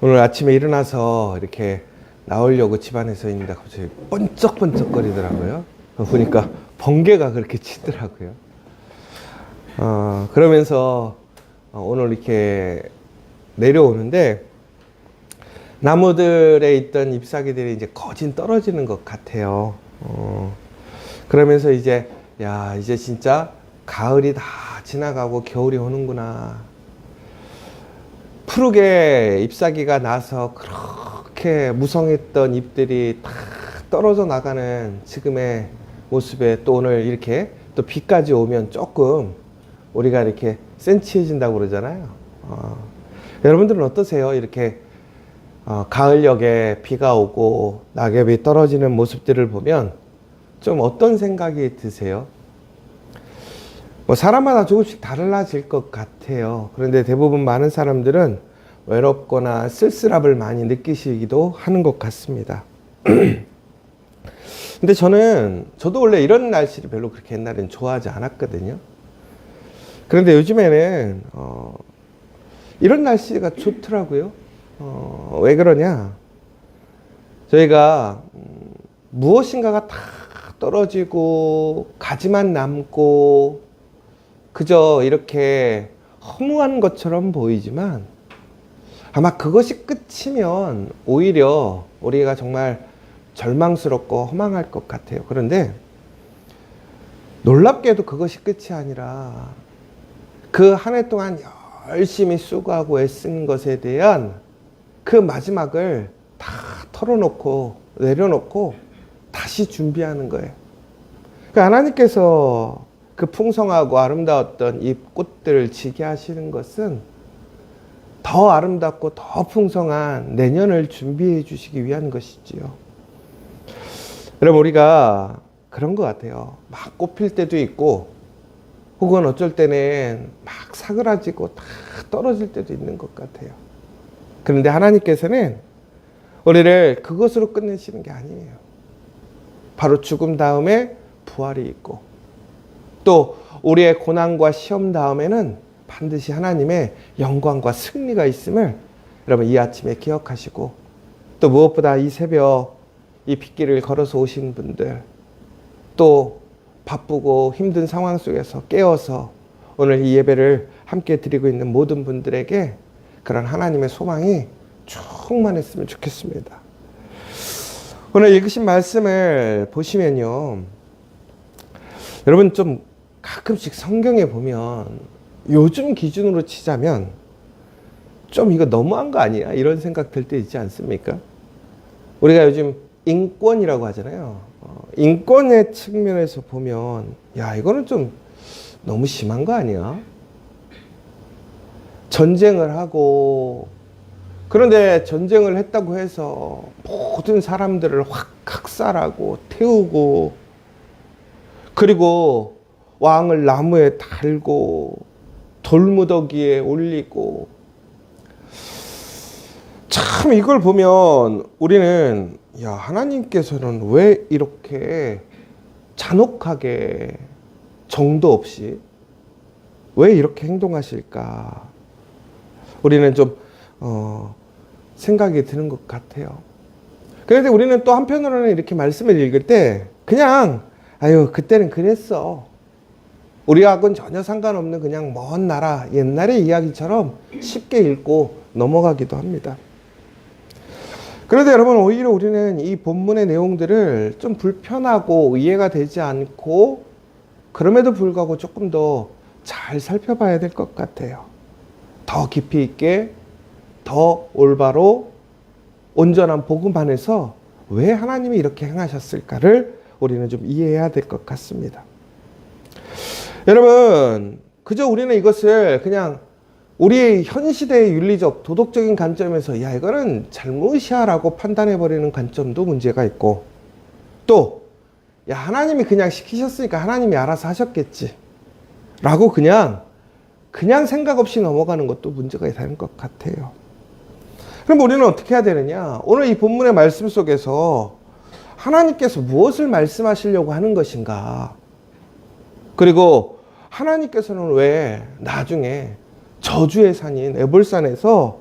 오늘 아침에 일어나서 이렇게 나오려고 집안에서 있는데 갑자기 번쩍번쩍 거리더라고요. 보니까 번개가 그렇게 치더라고요. 그러면서 오늘 이렇게 내려오는데 나무들에 있던 잎사귀들이 이제 거진 떨어지는 것 같아요. 그러면서 이제 이제 진짜 가을이 다 지나가고 겨울이 오는구나. 푸르게 잎사귀가 나서 그렇게 무성했던 잎들이 다 떨어져 나가는 지금의 모습에 또 오늘 이렇게 또 비까지 오면 조금 우리가 이렇게 센치해진다고 그러잖아요. 여러분들은 어떠세요? 이렇게 가을녘에 비가 오고 낙엽이 떨어지는 모습들을 보면 좀 어떤 생각이 드세요? 뭐 사람마다 조금씩 달라질 것 같아요. 그런데 대부분 많은 사람들은 외롭거나 쓸쓸함을 많이 느끼시기도 하는 것 같습니다. 근데 저도 원래 이런 날씨를 별로 그렇게 옛날엔 좋아하지 않았거든요. 그런데 요즘에는 이런 날씨가 좋더라고요. 왜 그러냐? 저희가 무엇인가가 다 떨어지고 가지만 남고 그저 이렇게 허무한 것처럼 보이지만 아마 그것이 끝이면 오히려 우리가 정말 절망스럽고 허망할 것 같아요. 그런데 놀랍게도 그것이 끝이 아니라 그 한 해 동안 열심히 수고하고 애쓴 것에 대한 그 마지막을 다 털어놓고 내려놓고 다시 준비하는 거예요. 그러니까 하나님께서 그 풍성하고 아름다웠던 이 꽃들을 지게 하시는 것은 더 아름답고 더 풍성한 내년을 준비해 주시기 위한 것이지요. 여러분, 우리가 그런 것 같아요. 막 꽃필 때도 있고 혹은 어쩔 때는 막 사그라지고 다 떨어질 때도 있는 것 같아요. 그런데 하나님께서는 우리를 그것으로 끝내시는 게 아니에요. 바로 죽음 다음에 부활이 있고 또 우리의 고난과 시험 다음에는 반드시 하나님의 영광과 승리가 있음을 여러분 이 아침에 기억하시고 또 무엇보다 이 새벽 이 빗길을 걸어서 오신 분들 또 바쁘고 힘든 상황 속에서 깨어서 오늘 이 예배를 함께 드리고 있는 모든 분들에게 그런 하나님의 소망이 충만했으면 좋겠습니다. 오늘 읽으신 말씀을 보시면요. 여러분 좀 가끔씩 성경에 보면 요즘 기준으로 치자면 좀 이거 너무한 거 아니야? 이런 생각 들 때 있지 않습니까? 우리가 요즘 인권이라고 하잖아요. 인권의 측면에서 보면 이거는 좀 너무 심한 거 아니야? 전쟁을 하고 그런데 전쟁을 했다고 해서 모든 사람들을 확 학살하고 태우고 그리고 왕을 나무에 달고 돌무더기에 올리고 참 이걸 보면 우리는 하나님께서는 왜 이렇게 잔혹하게 정도 없이 왜 이렇게 행동하실까? 우리는 좀 생각이 드는 것 같아요. 그런데 우리는 또 한편으로는 이렇게 말씀을 읽을 때 그냥 그때는 그랬어. 우리하고는 전혀 상관없는 그냥 먼 나라 옛날의 이야기처럼 쉽게 읽고 넘어가기도 합니다. 그런데 여러분 오히려 우리는 이 본문의 내용들을 좀 불편하고 이해가 되지 않고 그럼에도 불구하고 조금 더 잘 살펴봐야 될 것 같아요. 더 깊이 있게 더 올바로 온전한 복음 안에서 왜 하나님이 이렇게 행하셨을까를 우리는 좀 이해해야 될 것 같습니다. 여러분 그저 우리는 이것을 그냥 우리의 현 시대의 윤리적 도덕적인 관점에서 이거는 잘못이야 라고 판단해버리는 관점도 문제가 있고 또 하나님이 그냥 시키셨으니까 하나님이 알아서 하셨겠지 라고 그냥 생각 없이 넘어가는 것도 문제가 있는 것 같아요. 그럼 우리는 어떻게 해야 되느냐? 오늘 이 본문의 말씀 속에서 하나님께서 무엇을 말씀하시려고 하는 것인가? 그리고 하나님께서는 왜 나중에 저주의 산인 에볼산에서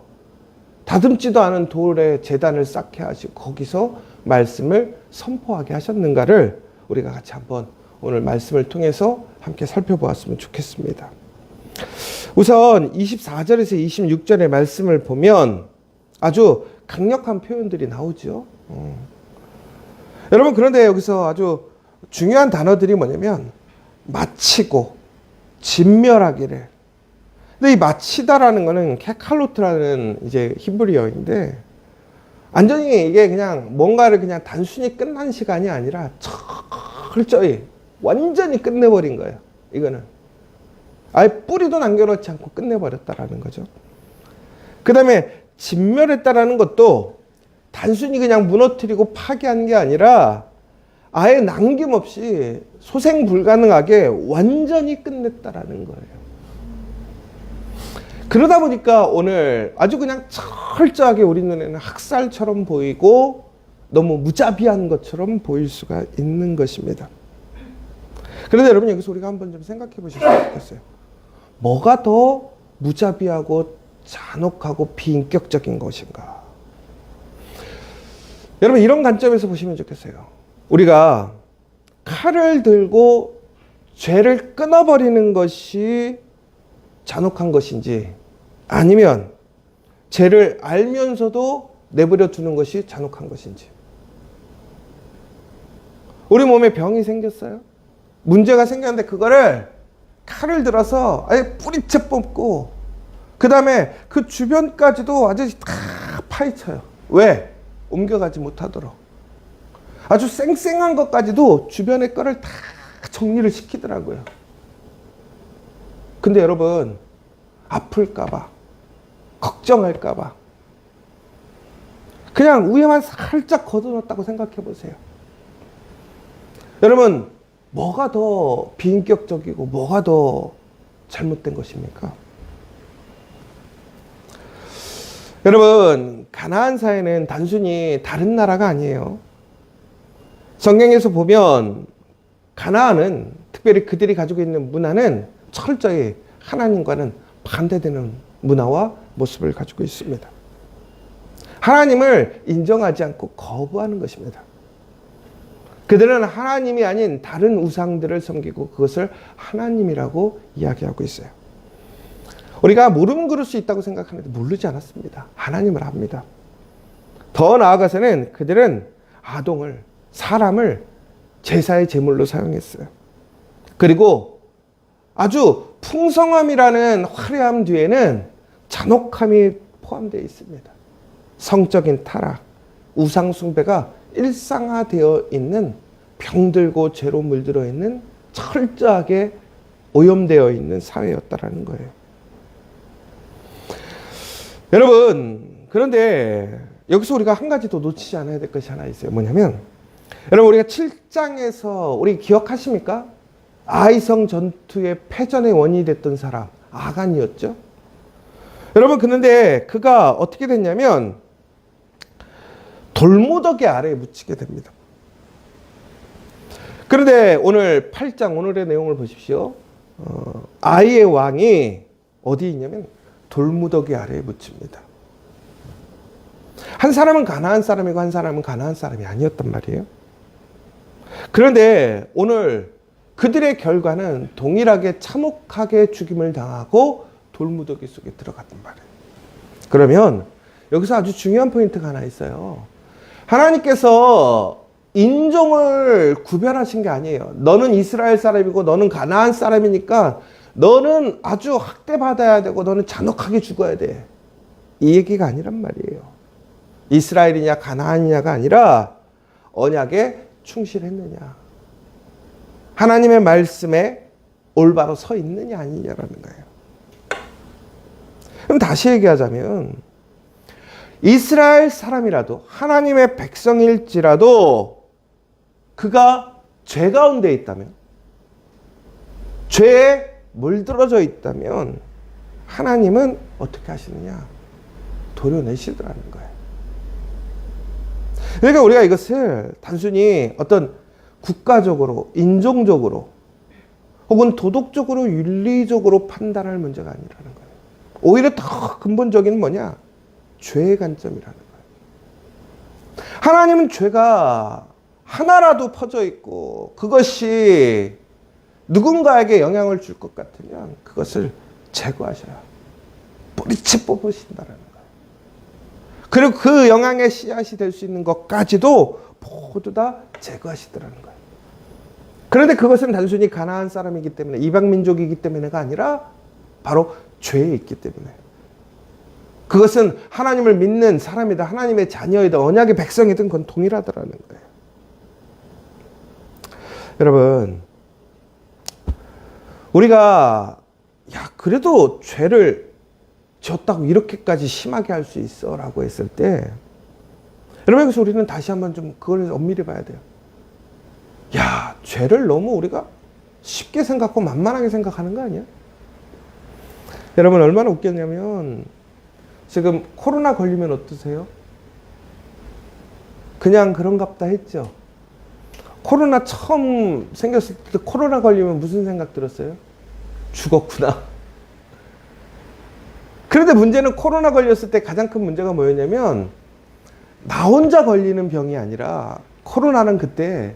다듬지도 않은 돌에 제단을 쌓게 하시고 거기서 말씀을 선포하게 하셨는가를 우리가 같이 한번 오늘 말씀을 통해서 함께 살펴보았으면 좋겠습니다. 우선 24절에서 26절의 말씀을 보면 아주 강력한 표현들이 나오죠. 여러분, 그런데 여기서 아주 중요한 단어들이 뭐냐면 마치고 진멸하기를. 근데 이 마치다라는 거는 케칼로트라는 이제 히브리어인데 완전히 이게 그냥 뭔가를 그냥 단순히 끝난 시간이 아니라 철저히 완전히 끝내버린 거예요. 이거는 아예 뿌리도 남겨놓지 않고 끝내버렸다라는 거죠. 그 다음에 진멸했다라는 것도 단순히 그냥 무너뜨리고 파괴한 게 아니라 아예 남김없이 소생 불가능하게 완전히 끝냈다라는 거예요. 그러다 보니까 오늘 아주 그냥 철저하게 우리 눈에는 학살처럼 보이고 너무 무자비한 것처럼 보일 수가 있는 것입니다. 그런데 여러분, 여기서 우리가 한번 좀 생각해 보셨으면 좋겠어요. 뭐가 더 무자비하고 잔혹하고 비인격적인 것인가? 여러분, 이런 관점에서 보시면 좋겠어요. 우리가 칼을 들고 죄를 끊어버리는 것이 잔혹한 것인지, 아니면 죄를 알면서도 내버려 두는 것이 잔혹한 것인지. 우리 몸에 병이 생겼어요. 문제가 생겼는데 그거를 칼을 들어서 아예 뿌리채 뽑고 그 다음에 그 주변까지도 아주 다 파헤쳐요. 왜? 옮겨가지 못하도록. 아주 쌩쌩한 것까지도 주변의 거를 다 정리를 시키더라고요. 근데 여러분, 아플까봐, 걱정할까봐 그냥 위에만 살짝 걷어놨다고 생각해 보세요. 여러분, 뭐가 더 비인격적이고 뭐가 더 잘못된 것입니까? 여러분, 가나안 사회는 단순히 다른 나라가 아니에요. 성경에서 보면 가나안은, 특별히 그들이 가지고 있는 문화는 철저히 하나님과는 반대되는 문화와 모습을 가지고 있습니다. 하나님을 인정하지 않고 거부하는 것입니다. 그들은 하나님이 아닌 다른 우상들을 섬기고 그것을 하나님이라고 이야기하고 있어요. 우리가 모르면 그럴 수 있다고 생각하는데 모르지 않았습니다. 하나님을 압니다. 더 나아가서는 그들은 아동을, 사람을 제사의 제물로 사용했어요. 그리고 아주 풍성함이라는 화려함 뒤에는 잔혹함이 포함되어 있습니다. 성적인 타락, 우상 숭배가 일상화되어 있는, 병들고 죄로 물들어 있는, 철저하게 오염되어 있는 사회였다라는 거예요. 여러분, 그런데 여기서 우리가 한 가지 더 놓치지 않아야 될 것이 하나 있어요. 뭐냐면, 여러분, 우리가 7장에서 우리 기억하십니까? 아이성 전투의 패전의 원인이 됐던 사람, 아간이었죠. 여러분, 그런데 그가 어떻게 됐냐면 돌무더기 아래에 묻히게 됩니다. 그런데 오늘 8장, 오늘의 내용을 보십시오. 아이의 왕이 어디 있냐면 돌무더기 아래에 묻힙니다. 한 사람은 가나안 사람이고 한 사람은 가나안 사람이 아니었단 말이에요. 그런데 오늘 그들의 결과는 동일하게 참혹하게 죽임을 당하고 돌무더기 속에 들어갔단 말이에요. 그러면 여기서 아주 중요한 포인트가 하나 있어요. 하나님께서 인종을 구별하신 게 아니에요. 너는 이스라엘 사람이고 너는 가나안 사람이니까 너는 아주 학대받아야 되고 너는 잔혹하게 죽어야 돼. 이 얘기가 아니란 말이에요. 이스라엘이냐 가나안이냐가 아니라 언약에 충실했느냐, 하나님의 말씀에 올바로 서 있느냐 아니냐라는 거예요. 그럼 다시 얘기하자면 이스라엘 사람이라도, 하나님의 백성일지라도 그가 죄 가운데 있다면, 죄에 물들어져 있다면 하나님은 어떻게 하시느냐? 도려내시더라는 거예요. 그러니까 우리가 이것을 단순히 어떤 국가적으로, 인종적으로 혹은 도덕적으로, 윤리적으로 판단할 문제가 아니라는 거예요. 오히려 더 근본적인 뭐냐? 죄의 관점이라는 거예요. 하나님은 죄가 하나라도 퍼져 있고 그것이 누군가에게 영향을 줄 것 같으면 그것을 제거하셔야 뿌리째 뽑으신다는 거예요. 그리고 그 영향의 씨앗이 될 수 있는 것까지도 모두 다 제거하시더라는 거예요. 그런데 그것은 단순히 가나안 사람이기 때문에, 이방 민족이기 때문에가 아니라 바로 죄에 있기 때문에. 그것은 하나님을 믿는 사람이다, 하나님의 자녀이다, 언약의 백성이든 그건 동일하더라는 거예요. 여러분, 우리가 그래도 죄를 졌다고 이렇게까지 심하게 할 수 있어 라고 했을 때, 여러분, 여기서 우리는 다시 한번 좀 그걸 엄밀히 봐야 돼요. 죄를 너무 우리가 쉽게 생각하고 만만하게 생각하는 거 아니야? 여러분, 얼마나 웃겼냐면 지금 코로나 걸리면 어떠세요? 그냥 그런갑다 했죠. 코로나 처음 생겼을 때 코로나 걸리면 무슨 생각 들었어요? 죽었구나. 그런데 문제는 코로나 걸렸을 때 가장 큰 문제가 뭐였냐면 나 혼자 걸리는 병이 아니라 코로나는 그때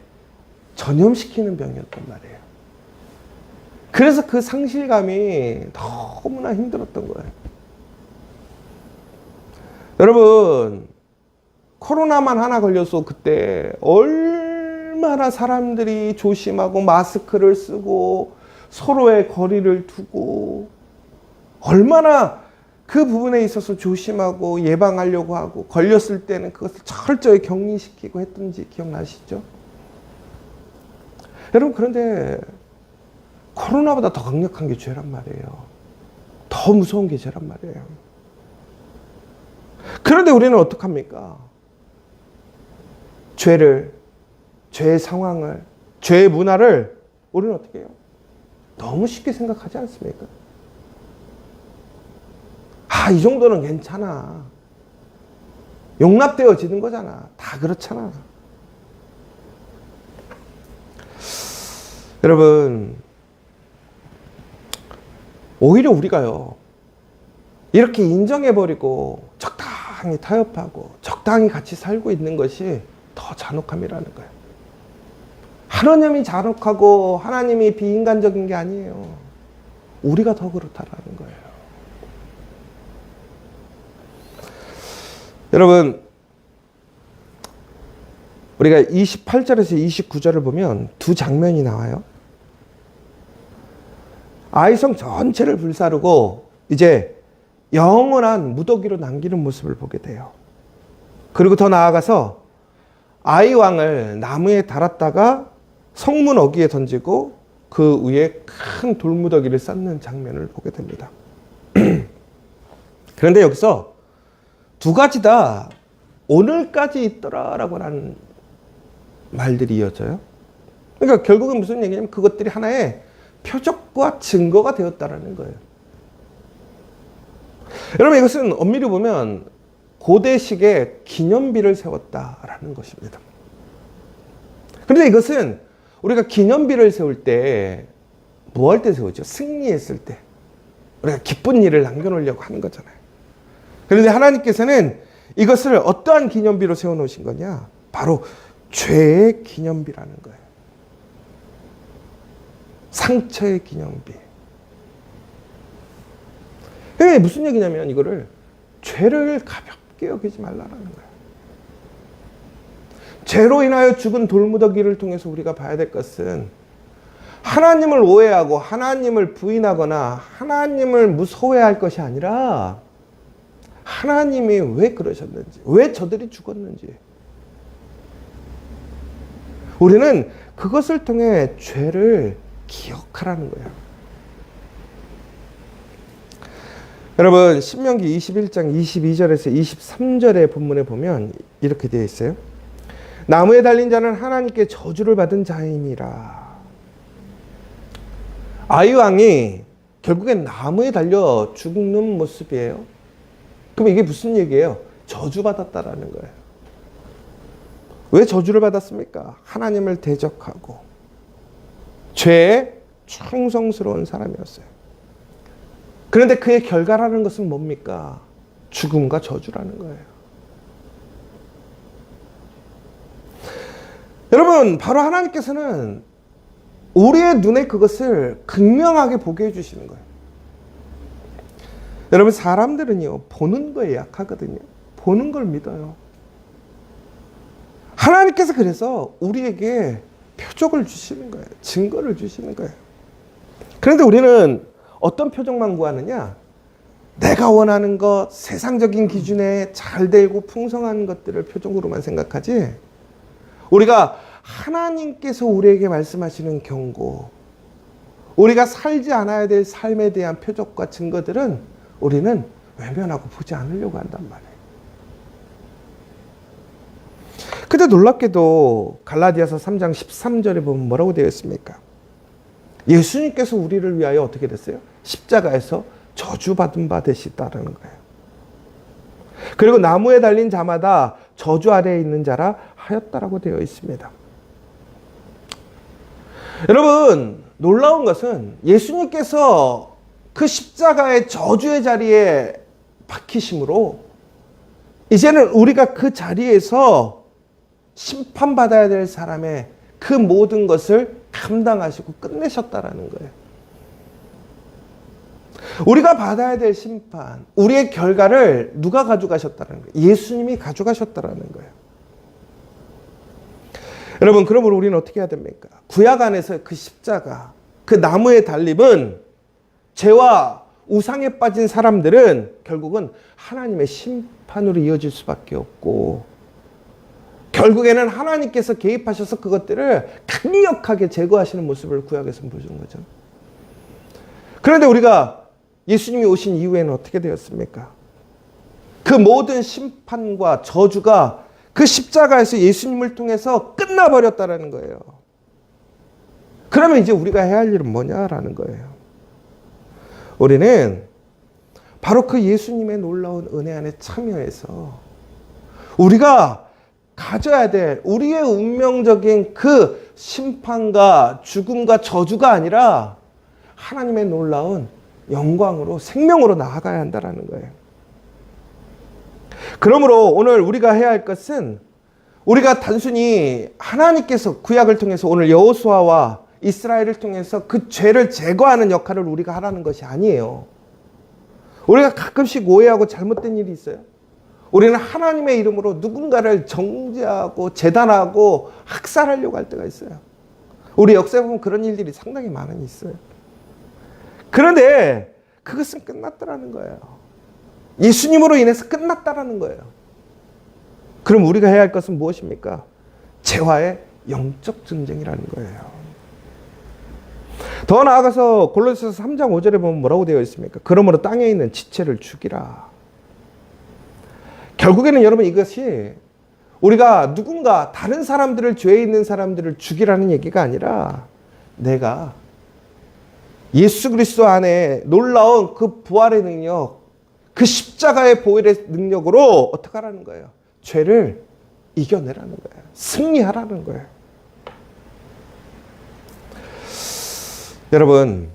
전염시키는 병이었단 말이에요. 그래서 그 상실감이 너무나 힘들었던 거예요. 여러분, 코로나만 하나 걸려서 그때 얼마나 사람들이 조심하고 마스크를 쓰고 서로의 거리를 두고 얼마나 그 부분에 있어서 조심하고 예방하려고 하고 걸렸을 때는 그것을 철저히 격리시키고 했던지 기억나시죠? 여러분, 그런데 코로나보다 더 강력한 게 죄란 말이에요. 더 무서운 게 죄란 말이에요. 그런데 우리는 어떡합니까? 죄의 상황을, 죄의 문화를 우리는 어떻게 해요? 너무 쉽게 생각하지 않습니까? 이 정도는 괜찮아. 용납되어지는 거잖아. 다 그렇잖아. 여러분, 오히려 우리가요, 이렇게 인정해버리고 적당히 타협하고 적당히 같이 살고 있는 것이 더 잔혹함이라는 거예요. 하나님이 잔혹하고 하나님이 비인간적인 게 아니에요. 우리가 더 그렇다라는 거예요. 여러분, 우리가 28절에서 29절을 보면 두 장면이 나와요. 아이성 전체를 불사르고 이제 영원한 무더기로 남기는 모습을 보게 돼요. 그리고 더 나아가서 아이 왕을 나무에 달았다가 성문 어귀에 던지고 그 위에 큰 돌무더기를 쌓는 장면을 보게 됩니다. 그런데 여기서 두 가지 다 오늘까지 있더라라고 하는 말들이 이어져요. 그러니까 결국은 무슨 얘기냐면 그것들이 하나의 표적과 증거가 되었다라는 거예요. 여러분, 이것은 엄밀히 보면 고대식의 기념비를 세웠다라는 것입니다. 그런데 이것은 우리가 기념비를 세울 때 뭐 할 때 세우죠? 승리했을 때. 우리가 기쁜 일을 남겨놓으려고 하는 거잖아요. 그런데 하나님께서는 이것을 어떠한 기념비로 세워놓으신 거냐? 바로 죄의 기념비라는 거예요. 상처의 기념비. 이게 무슨 얘기냐면 이거를 죄를 가볍게 여기지 말라는 거예요. 죄로 인하여 죽은 돌무더기를 통해서 우리가 봐야 될 것은 하나님을 오해하고 하나님을 부인하거나 하나님을 무서워할 것이 아니라 하나님이 왜 그러셨는지, 왜 저들이 죽었는지 우리는 그것을 통해 죄를 기억하라는 거예요. 여러분, 신명기 21장 22절에서 23절의 본문에 보면 이렇게 되어 있어요. 나무에 달린 자는 하나님께 저주를 받은 자임이라. 아이 왕이 결국엔 나무에 달려 죽는 모습이에요. 그럼 이게 무슨 얘기예요? 저주받았다라는 거예요. 왜 저주를 받았습니까? 하나님을 대적하고 죄에 충성스러운 사람이었어요. 그런데 그의 결과라는 것은 뭡니까? 죽음과 저주라는 거예요. 여러분, 바로 하나님께서는 우리의 눈에 그것을 극명하게 보게 해주시는 거예요. 여러분, 사람들은요, 보는 거에 약하거든요. 보는 걸 믿어요. 하나님께서 그래서 우리에게 표적을 주시는 거예요. 증거를 주시는 거예요. 그런데 우리는 어떤 표적만 구하느냐? 내가 원하는 것, 세상적인 기준에 잘 되고 풍성한 것들을 표적으로만 생각하지, 우리가 하나님께서 우리에게 말씀하시는 경고, 우리가 살지 않아야 될 삶에 대한 표적과 증거들은 우리는 외면하고 보지 않으려고 한단 말이에요. 근데 놀랍게도 갈라디아서 3장 13절에 보면 뭐라고 되어 있습니까? 예수님께서 우리를 위하여 어떻게 됐어요? 십자가에서 저주받은 바 되시다라는 거예요. 그리고 나무에 달린 자마다 저주 아래에 있는 자라 하였다라고 되어 있습니다. 여러분, 놀라운 것은 예수님께서 그 십자가의 저주의 자리에 박히심으로 이제는 우리가 그 자리에서 심판받아야 될 사람의 그 모든 것을 감당하시고 끝내셨다라는 거예요. 우리가 받아야 될 심판, 우리의 결과를 누가 가져가셨다는 거예요? 예수님이 가져가셨다라는 거예요. 여러분, 그러므로 우리는 어떻게 해야 됩니까? 구약 안에서 그 십자가, 그 나무의 달림은 죄와 우상에 빠진 사람들은 결국은 하나님의 심판으로 이어질 수밖에 없고, 결국에는 하나님께서 개입하셔서 그것들을 강력하게 제거하시는 모습을 구약에서 보여준 거죠. 그런데 우리가 예수님이 오신 이후에는 어떻게 되었습니까? 그 모든 심판과 저주가 그 십자가에서 예수님을 통해서 끝나버렸다는 거예요. 그러면 이제 우리가 해야 할 일은 뭐냐라는 거예요. 우리는 바로 그 예수님의 놀라운 은혜 안에 참여해서 우리가 가져야 될 우리의 운명적인 그 심판과 죽음과 저주가 아니라 하나님의 놀라운 영광으로, 생명으로 나아가야 한다는 거예요. 그러므로 오늘 우리가 해야 할 것은, 우리가 단순히 하나님께서 구약을 통해서 오늘 여호수아와 이스라엘을 통해서 그 죄를 제거하는 역할을 우리가 하라는 것이 아니에요. 우리가 가끔씩 오해하고 잘못된 일이 있어요. 우리는 하나님의 이름으로 누군가를 정죄하고 재단하고 학살하려고 할 때가 있어요. 우리 역사에 보면 그런 일들이 상당히 많이 있어요. 그런데 그것은 끝났다라는 거예요. 예수님으로 인해서 끝났다라는 거예요. 그럼 우리가 해야 할 것은 무엇입니까? 죄와의 영적 전쟁이라는 거예요. 더 나아가서 골로새서 3장 5절에 보면 뭐라고 되어 있습니까? 그러므로 땅에 있는 지체를 죽이라. 결국에는 여러분, 이것이 우리가 누군가 다른 사람들을, 죄에 있는 사람들을 죽이라는 얘기가 아니라, 내가 예수 그리스도 안에 놀라운 그 부활의 능력, 그 십자가의 보혈의 능력으로 어떻게 하라는 거예요? 죄를 이겨내라는 거예요. 승리하라는 거예요. 여러분,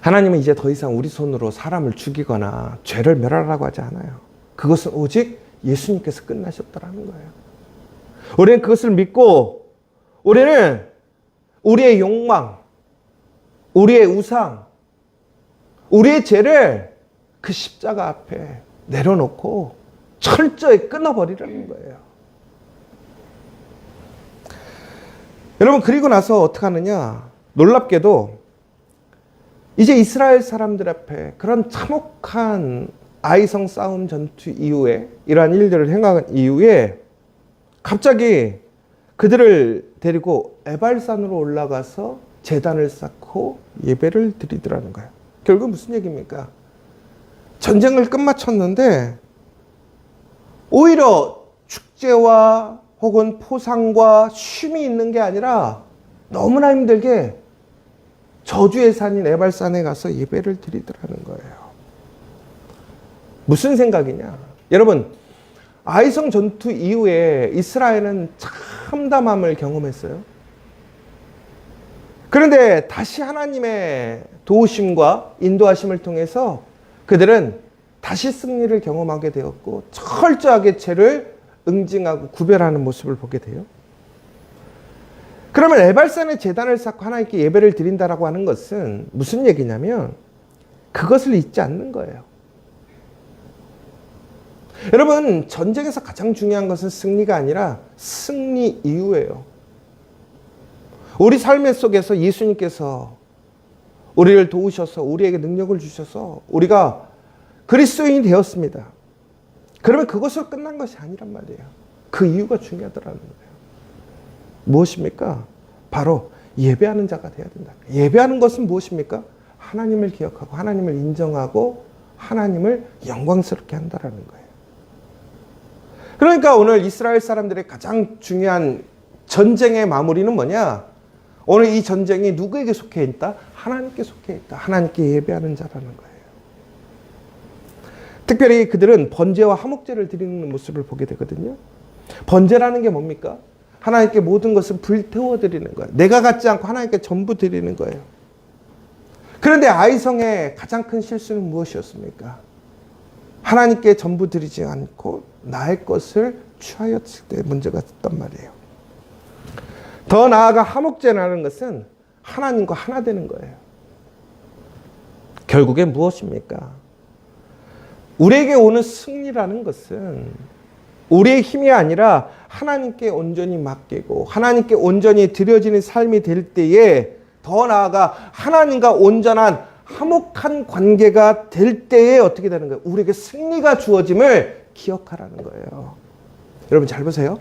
하나님은 이제 더 이상 우리 손으로 사람을 죽이거나 죄를 멸하라고 하지 않아요. 그것은 오직 예수님께서 끝나셨다라는 거예요. 우리는 그것을 믿고, 우리는 우리의 욕망, 우리의 우상, 우리의 죄를 그 십자가 앞에 내려놓고 철저히 끊어버리라는 거예요. 여러분, 그리고 나서 어떻게 하느냐? 놀랍게도 이제 이스라엘 사람들 앞에 그런 참혹한 아이성 싸움 전투 이후에, 이러한 일들을 행한 이후에 갑자기 그들을 데리고 에발산으로 올라가서 제단을 쌓고 예배를 드리더라는 거예요. 결국 무슨 얘기입니까? 전쟁을 끝마쳤는데 오히려 축제와 혹은 포상과 쉼이 있는 게 아니라 너무나 힘들게 저주의 산인 에발산에 가서 예배를 드리더라는 거예요. 무슨 생각이냐? 여러분, 아이성 전투 이후에 이스라엘은 참담함을 경험했어요. 그런데 다시 하나님의 도우심과 인도하심을 통해서 그들은 다시 승리를 경험하게 되었고 철저하게 죄를 응징하고 구별하는 모습을 보게 돼요. 그러면 에발산의 제단을 쌓고 하나님께 예배를 드린다라고 하는 것은 무슨 얘기냐면 그것을 잊지 않는 거예요. 여러분, 전쟁에서 가장 중요한 것은 승리가 아니라 승리 이후예요. 우리 삶의 속에서 예수님께서 우리를 도우셔서 우리에게 능력을 주셔서 우리가 그리스도인이 되었습니다. 그러면 그것으로 끝난 것이 아니란 말이에요. 그 이유가 중요하더라는 거예요. 무엇입니까? 바로 예배하는 자가 되어야 된다. 예배하는 것은 무엇입니까? 하나님을 기억하고 하나님을 인정하고 하나님을 영광스럽게 한다라는 거예요. 그러니까 오늘 이스라엘 사람들의 가장 중요한 전쟁의 마무리는 뭐냐? 오늘 이 전쟁이 누구에게 속해 있다? 하나님께 속해 있다. 하나님께 예배하는 자라는 거예요. 특별히 그들은 번제와 화목제를 드리는 모습을 보게 되거든요. 번제라는 게 뭡니까? 하나님께 모든 것을 불태워 드리는 거예요. 내가 갖지 않고 하나님께 전부 드리는 거예요. 그런데 아이성의 가장 큰 실수는 무엇이었습니까? 하나님께 전부 드리지 않고 나의 것을 취하였을 때 문제가 있단 말이에요. 더 나아가 화목제라는 것은 하나님과 하나 되는 거예요. 결국엔 무엇입니까? 우리에게 오는 승리라는 것은 우리의 힘이 아니라 하나님께 온전히 맡기고 하나님께 온전히 드려지는 삶이 될 때에 더 나아가 하나님과 온전한 화목한 관계가 될 때에 어떻게 되는 거예요? 우리에게 승리가 주어짐을 기억하라는 거예요. 여러분 잘 보세요.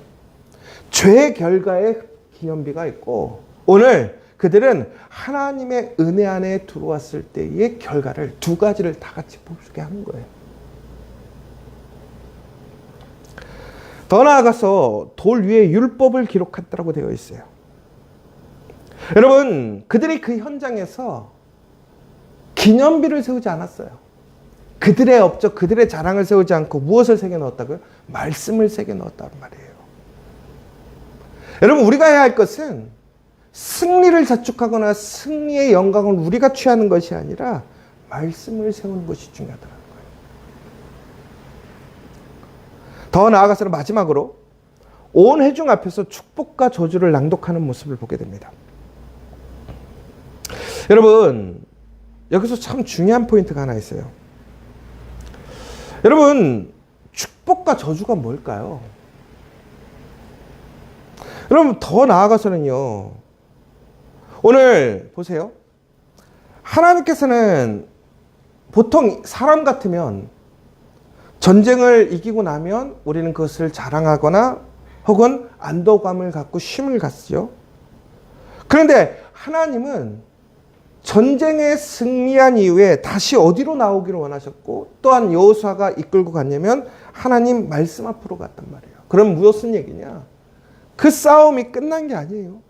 죄의 결과에 기념비가 있고 오늘 그들은 하나님의 은혜 안에 들어왔을 때의 결과를 두 가지를 다 같이 보게 하는 거예요. 더 나아가서 돌 위에 율법을 기록했다고 되어 있어요. 여러분, 그들이 그 현장에서 기념비를 세우지 않았어요. 그들의 업적, 그들의 자랑을 세우지 않고 무엇을 새겨 넣었다고요? 말씀을 새겨 넣었단 말이에요. 여러분, 우리가 해야 할 것은 승리를 자축하거나 승리의 영광을 우리가 취하는 것이 아니라 말씀을 세우는 것이 중요하더라고요. 더 나아가서는 마지막으로 온 회중 앞에서 축복과 저주를 낭독하는 모습을 보게 됩니다. 여러분, 여기서 참 중요한 포인트가 하나 있어요. 여러분, 축복과 저주가 뭘까요? 여러분, 더 나아가서는요, 오늘 보세요. 하나님께서는 보통 사람 같으면 전쟁을 이기고 나면 우리는 그것을 자랑하거나 혹은 안도감을 갖고 쉼을 갖죠. 그런데 하나님은 전쟁에 승리한 이후에 다시 어디로 나오기를 원하셨고 또한 여호수아가 이끌고 갔냐면 하나님 말씀 앞으로 갔단 말이에요. 그럼 무슨 얘기냐? 그 싸움이 끝난 게 아니에요.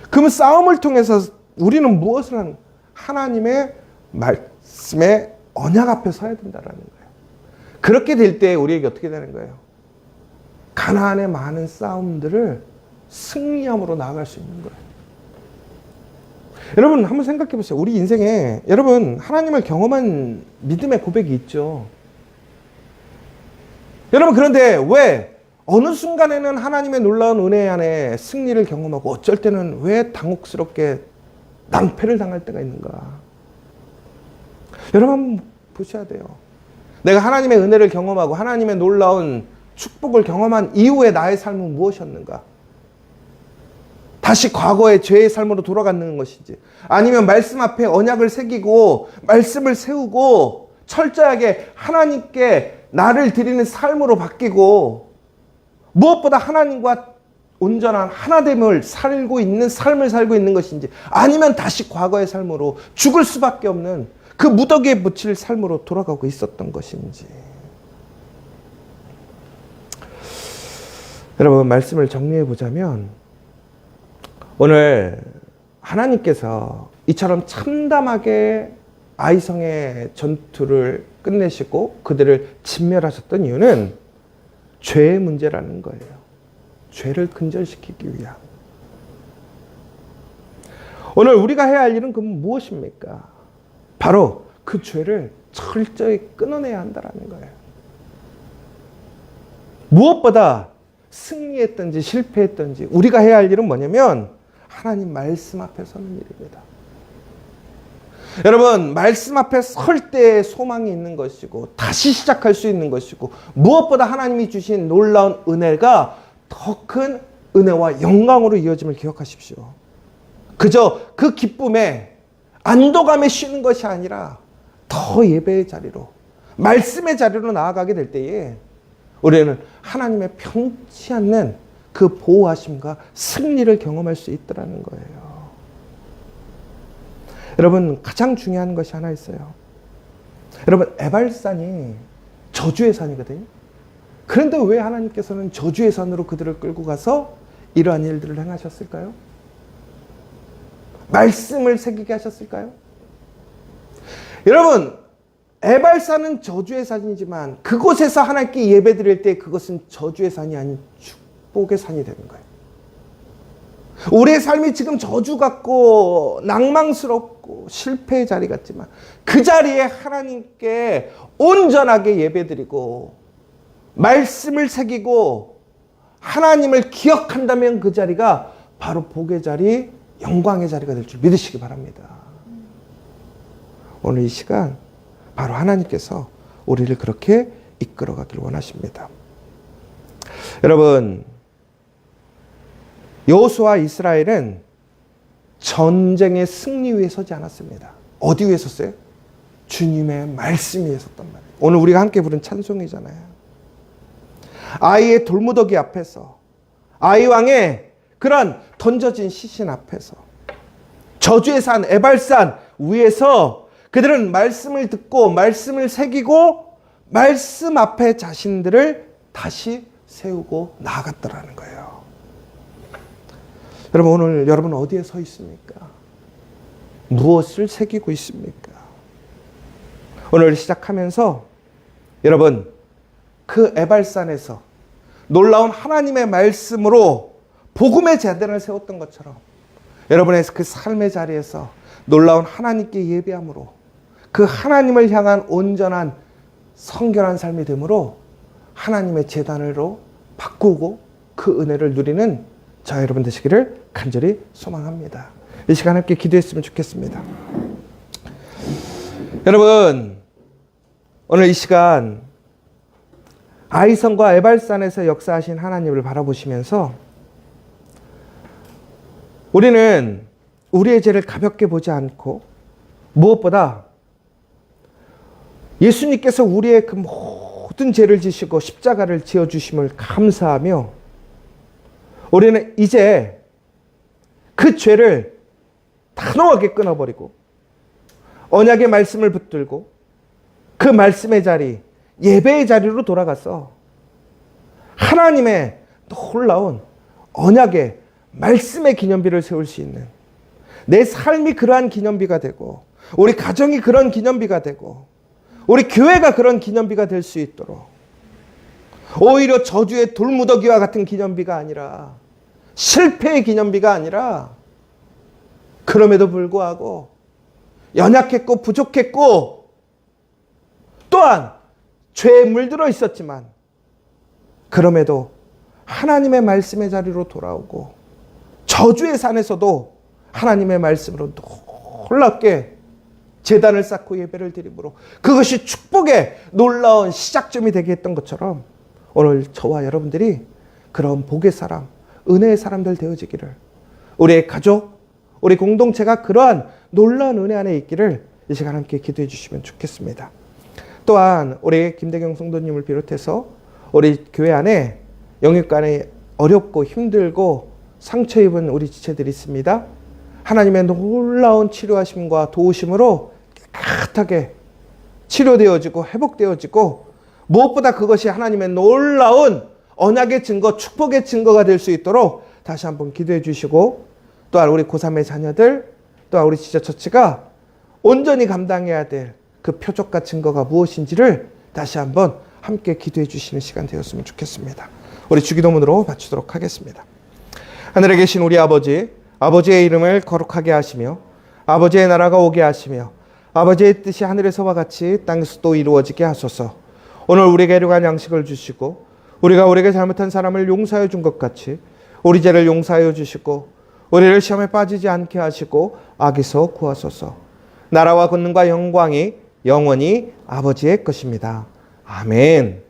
그러면 싸움을 통해서 우리는 무엇을 하는? 하나님의 말씀에 언약 앞에 서야 된다는 거예요. 그렇게 될 때 우리에게 어떻게 되는 거예요? 가나안의 많은 싸움들을 승리함으로 나아갈 수 있는 거예요. 여러분 한번 생각해 보세요. 우리 인생에 여러분 하나님을 경험한 믿음의 고백이 있죠. 여러분 그런데 왜 어느 순간에는 하나님의 놀라운 은혜 안에 승리를 경험하고 어쩔 때는 왜 당혹스럽게 낭패를 당할 때가 있는가? 여러분 한번 보셔야 돼요. 내가 하나님의 은혜를 경험하고 하나님의 놀라운 축복을 경험한 이후에 나의 삶은 무엇이었는가? 다시 과거의 죄의 삶으로 돌아가는 것인지 아니면 말씀 앞에 언약을 새기고 말씀을 세우고 철저하게 하나님께 나를 드리는 삶으로 바뀌고 무엇보다 하나님과 온전한 하나됨을 살고 있는 삶을 살고 있는 것인지 아니면 다시 과거의 삶으로 죽을 수밖에 없는 그 무더기에 묻힐 삶으로 돌아가고 있었던 것인지. 여러분 말씀을 정리해 보자면 오늘 하나님께서 이처럼 참담하게 아이성의 전투를 끝내시고 그들을 진멸하셨던 이유는 죄의 문제라는 거예요. 죄를 근절시키기 위함. 오늘 우리가 해야 할 일은 그럼 무엇입니까? 바로 그 죄를 철저히 끊어내야 한다는 거예요. 무엇보다 승리했든지 실패했든지 우리가 해야 할 일은 뭐냐면 하나님 말씀 앞에 서는 일입니다. 여러분, 말씀 앞에 설 때 소망이 있는 것이고 다시 시작할 수 있는 것이고 무엇보다 하나님이 주신 놀라운 은혜가 더 큰 은혜와 영광으로 이어짐을 기억하십시오. 그저 그 기쁨에 안도감에 쉬는 것이 아니라 더 예배의 자리로, 말씀의 자리로 나아가게 될 때에 우리는 하나님의 편치 않는 그 보호하심과 승리를 경험할 수 있더라는 거예요. 여러분, 가장 중요한 것이 하나 있어요. 여러분, 에발산이 저주의 산이거든요. 그런데 왜 하나님께서는 저주의 산으로 그들을 끌고 가서 이러한 일들을 행하셨을까요? 말씀을 새기게 하셨을까요? 여러분, 에발산은 저주의 산이지만 그곳에서 하나님께 예배드릴 때 그것은 저주의 산이 아닌 축복의 산이 되는 거예요. 우리의 삶이 지금 저주 같고 낭망스럽고 실패의 자리 같지만 그 자리에 하나님께 온전하게 예배드리고 말씀을 새기고 하나님을 기억한다면 그 자리가 바로 복의 자리, 영광의 자리가 될 줄 믿으시기 바랍니다. 오늘 이 시간 바로 하나님께서 우리를 그렇게 이끌어가길 원하십니다. 여러분, 여호수아와 이스라엘은 전쟁의 승리 위에 서지 않았습니다. 어디 위에 섰어요? 주님의 말씀 위에 섰단 말이에요. 오늘 우리가 함께 부른 찬송이잖아요. 아이의 돌무더기 앞에서, 아이 왕의 그런 던져진 시신 앞에서, 저주의 산 에발산 위에서 그들은 말씀을 듣고 말씀을 새기고 말씀 앞에 자신들을 다시 세우고 나아갔더라는 거예요. 여러분, 오늘 여러분 어디에 서 있습니까? 무엇을 새기고 있습니까? 오늘 시작하면서 여러분, 그 에발산에서 놀라운 하나님의 말씀으로 복음의 재단을 세웠던 것처럼 여러분의 그 삶의 자리에서 놀라운 하나님께 예배함으로 그 하나님을 향한 온전한 성결한 삶이 되므로 하나님의 재단으로 바꾸고 그 은혜를 누리는 저 여러분 되시기를 간절히 소망합니다. 이 시간 함께 기도했으면 좋겠습니다. 여러분, 오늘 이 시간 아이성과 에발산에서 역사하신 하나님을 바라보시면서 우리는 우리의 죄를 가볍게 보지 않고 무엇보다 예수님께서 우리의 그 모든 죄를 지시고 십자가를 지어주심을 감사하며 우리는 이제 그 죄를 단호하게 끊어버리고 언약의 말씀을 붙들고 그 말씀의 자리, 예배의 자리로 돌아가서 하나님의 놀라운 언약의 말씀의 기념비를 세울 수 있는 내 삶이 그러한 기념비가 되고 우리 가정이 그런 기념비가 되고 우리 교회가 그런 기념비가 될 수 있도록 오히려 저주의 돌무더기와 같은 기념비가 아니라 실패의 기념비가 아니라 그럼에도 불구하고 연약했고 부족했고 또한 죄에 물들어 있었지만 그럼에도 하나님의 말씀의 자리로 돌아오고 저주의 산에서도 하나님의 말씀으로 놀랍게 제단을 쌓고 예배를 드림으로 그것이 축복의 놀라운 시작점이 되게 했던 것처럼 오늘 저와 여러분들이 그런 복의 사람, 은혜의 사람들 되어지기를 우리의 가족, 우리 공동체가 그러한 놀라운 은혜 안에 있기를 이 시간 함께 기도해 주시면 좋겠습니다. 또한 우리 김대경 성도님을 비롯해서 우리 교회 안에 영육간에 어렵고 힘들고 상처 입은 우리 지체들이 있습니다. 하나님의 놀라운 치료하심과 도우심으로 깨끗하게 치료되어지고 회복되어지고 무엇보다 그것이 하나님의 놀라운 언약의 증거, 축복의 증거가 될 수 있도록 다시 한번 기도해 주시고 또한 우리 고3의 자녀들 또한 우리 지저처치가 온전히 감당해야 될 그 표적과 증거가 무엇인지를 다시 한번 함께 기도해 주시는 시간 되었으면 좋겠습니다. 우리 주기도문으로 마치도록 하겠습니다. 하늘에 계신 우리 아버지, 아버지의 이름을 거룩하게 하시며 아버지의 나라가 오게 하시며 아버지의 뜻이 하늘에서와 같이 땅에서도 이루어지게 하소서. 오늘 우리에게 일용할 양식을 주시고 우리가 우리에게 잘못한 사람을 용서해 준 것 같이 우리 죄를 용서하여 주시고 우리를 시험에 빠지지 않게 하시고 악에서 구하소서. 나라와 권능과 영광이 영원히 아버지의 것입니다. 아멘.